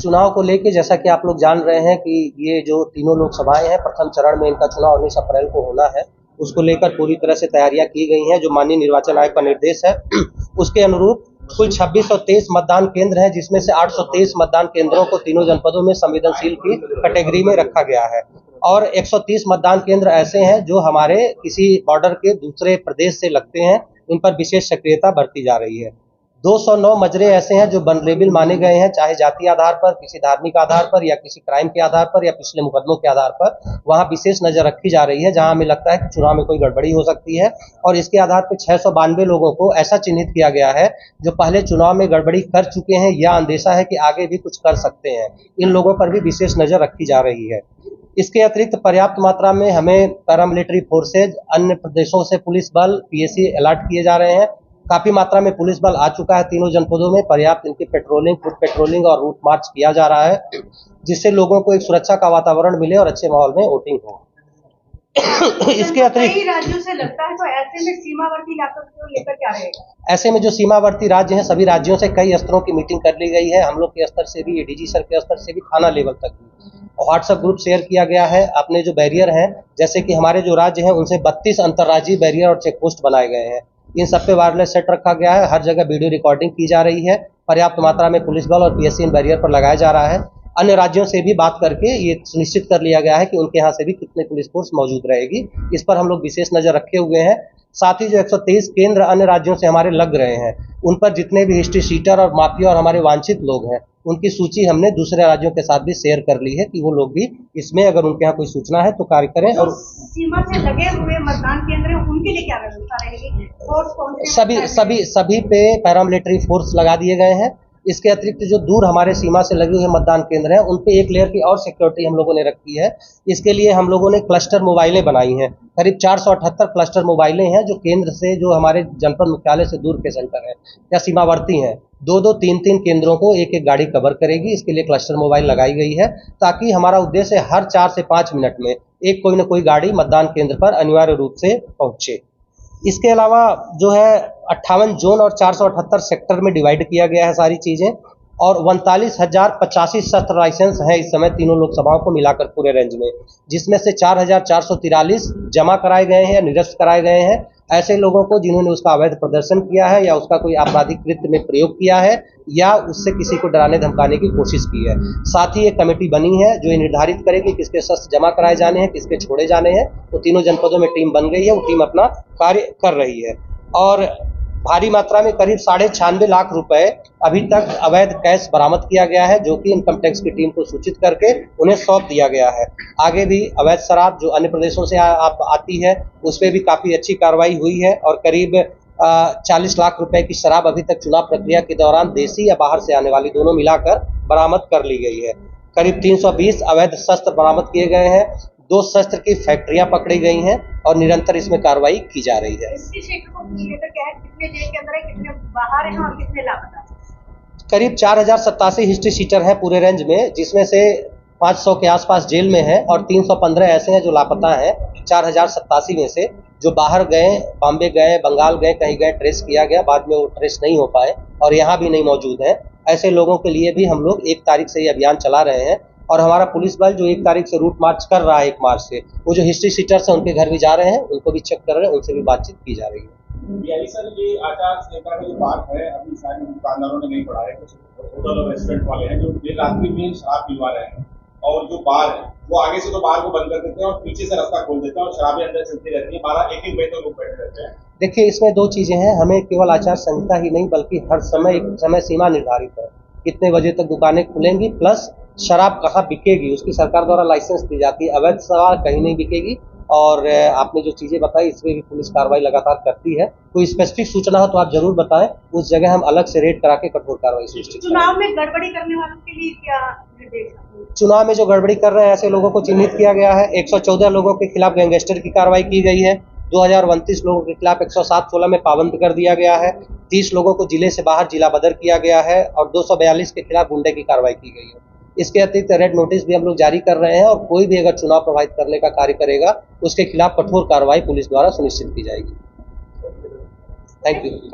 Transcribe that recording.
चुनाव को लेके जैसा कि आप लोग जान रहे हैं कि ये जो तीनों लोकसभाएं हैं, प्रथम चरण में इनका चुनाव 19 अप्रैल को होना है। उसको लेकर पूरी तरह से तैयारियां की गई हैं। जो माननीय निर्वाचन आयोग का निर्देश है उसके अनुरूप कुल 2623 मतदान केंद्र हैं, जिसमें से 823 मतदान केंद्रों को तीनों जनपदों में संवेदनशील की कैटेगरी में रखा गया है और 130 मतदान केंद्र ऐसे हैं जो हमारे किसी बॉर्डर के दूसरे प्रदेश से लगते हैं। इन पर विशेष सक्रियता बरती जा रही है। 209 मजरे ऐसे हैं जो वल्नरेबल माने गए हैं, चाहे जातीय आधार पर, किसी धार्मिक आधार पर या किसी क्राइम के आधार पर या पिछले मुकदमों के आधार पर। वहां विशेष नजर रखी जा रही है जहां हमें लगता है कि चुनाव में कोई गड़बड़ी हो सकती है और इसके आधार पर 692 लोगों को ऐसा चिन्हित किया गया है जो पहले चुनाव में गड़बड़ी कर चुके हैं या अंदेशा है कि आगे भी कुछ कर सकते हैं। इन लोगों पर भी विशेष नजर रखी जा रही है। इसके अतिरिक्त पर्याप्त मात्रा में हमें पैरामिलिट्री फोर्सेज, अन्य प्रदेशों से पुलिस बल, पीएसी अलर्ट किए जा रहे हैं। काफी मात्रा में पुलिस बल आ चुका है तीनों जनपदों में। पर्याप्त इनकी पेट्रोलिंग, फुट पेट्रोलिंग और रूट मार्च किया जा रहा है, जिससे लोगों को एक सुरक्षा का वातावरण मिले और अच्छे माहौल में वोटिंग हो। इसके अतिरिक्त कई राज्यों से लगता है, तो ऐसे में सीमावर्ती इलाकों को लेकर क्या रहेगा? ऐसे में जो सीमावर्ती राज्य हैं, सभी राज्यों से कई स्तरों की मीटिंग कर ली गई है। हम लोग के स्तर से भी, एडीजी सर के स्तर से भी, थाना लेवल तक भी व्हाट्सएप ग्रुप शेयर किया गया है। अपने जो बैरियर हैं, जैसे कि हमारे जो राज्य हैं, उनसे 32 अंतर्राज्यीय बैरियर और चेक पोस्ट बनाए गए हैं। इन सब पे वायरलेस सेट रखा गया है। हर जगह वीडियो रिकॉर्डिंग की जा रही है। पर्याप्त मात्रा में पुलिस बल और पीएससी इन बैरियर पर लगाया जा रहा है। अन्य राज्यों से भी बात करके ये सुनिश्चित कर लिया गया है कि उनके यहाँ से भी कितने पुलिस फोर्स मौजूद रहेगी। इस पर हम लोग विशेष नजर रखे हुए हैं। साथ ही जो 123 केंद्र अन्य राज्यों से हमारे लग रहे हैं, उन पर जितने भी हिस्ट्री शीटर और माफिया और हमारे वांछित लोग हैं, उनकी सूची हमने दूसरे राज्यों के साथ भी शेयर कर ली है कि वो लोग भी इसमें, अगर उनके यहाँ कोई सूचना है तो कार्य करें। और सीमा से लगे हुए मतदान केंद्र हैं, उनके लिए क्या व्यवस्था रहेगी? फोर्स कौन सभी पे पैरामिलिट्री फोर्स लगा दिए गए हैं। इसके अतिरिक्त जो दूर हमारे सीमा से लगे हुए मतदान केंद्र हैं, उन पे एक लेयर की और सिक्योरिटी हम लोगों ने रखी है। इसके लिए हम लोगों ने क्लस्टर मोबाइलें बनाई हैं। करीब 478 क्लस्टर मोबाइलें हैं जो केंद्र से, जो हमारे जनपद मुख्यालय से दूर के सेंटर हैं या सीमावर्ती हैं, 2-2, 3-3 केंद्रों को एक गाड़ी कवर करेगी। इसके लिए क्लस्टर मोबाइल लगाई गई है ताकि हमारा उद्देश्य हर 4 से 5 मिनट में एक कोई न कोई गाड़ी मतदान केंद्र पर अनिवार्य रूप से पहुंचे। इसके अलावा जो है 58 जोन और 478 सेक्टर में डिवाइड किया गया है सारी चीजें, और 39,085 शस्त्र लाइसेंस है इस समय तीनों लोकसभाओं को मिलाकर पूरे रेंज में, जिसमें से 4,443 जमा कराए गए हैं या निरस्त कराए गए हैं ऐसे लोगों को जिन्होंने उसका अवैध प्रदर्शन किया है या उसका कोई आपराधिक कृत्य में प्रयोग किया है या उससे किसी को डराने धमकाने की कोशिश की है। साथ ही एक कमेटी बनी है जो ये निर्धारित करेगी किसके शस्त्र जमा कराए जाने हैं, किसके छोड़े जाने हैं। तो तीनों जनपदों में टीम बन गई है, वो टीम अपना कार्य कर रही है। और भारी मात्रा में करीब 96.5 लाख रुपए अभी तक अवैध कैश बरामद किया गया है, जो कि इनकम टैक्स की टीम को सूचित करके उन्हें सौंप दिया गया है। आगे भी अवैध शराब जो अन्य प्रदेशों से आती है, उस पर भी काफी अच्छी कार्रवाई हुई है और करीब 40 लाख रुपए की शराब अभी तक चुनाव प्रक्रिया के दौरान देसी या बाहर से आने वाली दोनों मिलाकर बरामद कर ली गई है। करीब 320 अवैध शस्त्र बरामद किए गए हैं। 2 शस्त्र की फैक्ट्रियां पकड़ी गई हैं और निरंतर इसमें कार्रवाई की जा रही है। करीब 4,087 हिस्ट्री शीटर हैं पूरे रेंज में, जिसमें से 500 के आसपास जेल में है और 315 ऐसे हैं जो लापता हैं। 4,087 में से जो बाहर गए, बॉम्बे गए, बंगाल गए, कहीं गए, ट्रेस किया गया, बाद में वो ट्रेस नहीं हो पाए और यहाँ भी नहीं मौजूद है। ऐसे लोगों के लिए भी हम लोग 1 तारीख से ये अभियान चला रहे हैं और हमारा पुलिस बल जो 1 तारीख से रूट मार्च कर रहा है, 1 मार्च से, वो जो हिस्ट्री शीटर्स हैं उनके घर भी जा रहे हैं, उनको भी चेक कर रहे हैं, उनसे भी बातचीत की जा रही है। सर, ये आचार संहिता का जो बात है, अभी शायद दुकानदारों ने नहीं पढ़ा है, कुछ होटल और रेस्टोरेंट वाले हैं जो देर रात्रि में शराब पिलवा रहे हैं और जो बार है वो आगे से तो बार को बंद कर देते हैं और पीछे से रास्ता खोल देते हैं और शराबें अंदर चलती रहती है। 12-1 बजे तक लोग बैठे रहते हैं। देखिए, इसमें 2 चीजें हैं। हमें केवल आचार संहिता ही नहीं बल्कि हर समय एक समय सीमा निर्धारित है, कितने बजे तक दुकानें खुलेंगी, प्लस शराब कहाँ बिकेगी उसकी सरकार द्वारा लाइसेंस दी जाती है। अवैध शराब कहीं नहीं बिकेगी और आपने जो चीजें बताई इसमें भी पुलिस कार्रवाई लगातार करती है। कोई स्पेसिफिक सूचना हो तो आप जरूर बताएं, उस जगह हम अलग से रेड करा के कठोर कार्रवाई सुनिश्चित करें। चुनाव में गड़बड़ी करने वालों के लिए क्या निर्देश? चुनाव में जो गड़बड़ी कर रहे हैं ऐसे लोगों को चिन्हित किया गया है। 114 लोगों के खिलाफ गैंगस्टर की कार्रवाई की गई है। 2029 लोगों के खिलाफ 107-16 में पाबंद कर दिया गया है। 30 लोगों को जिले से बाहर जिला बदर किया गया है और 242 के खिलाफ गुंडे की कार्रवाई की गई है। इसके अतिरिक्त रेड नोटिस भी हम लोग जारी कर रहे हैं और कोई भी अगर चुनाव प्रभावित करने का कार्य करेगा उसके खिलाफ कठोर कार्रवाई पुलिस द्वारा सुनिश्चित की जाएगी। Thank you.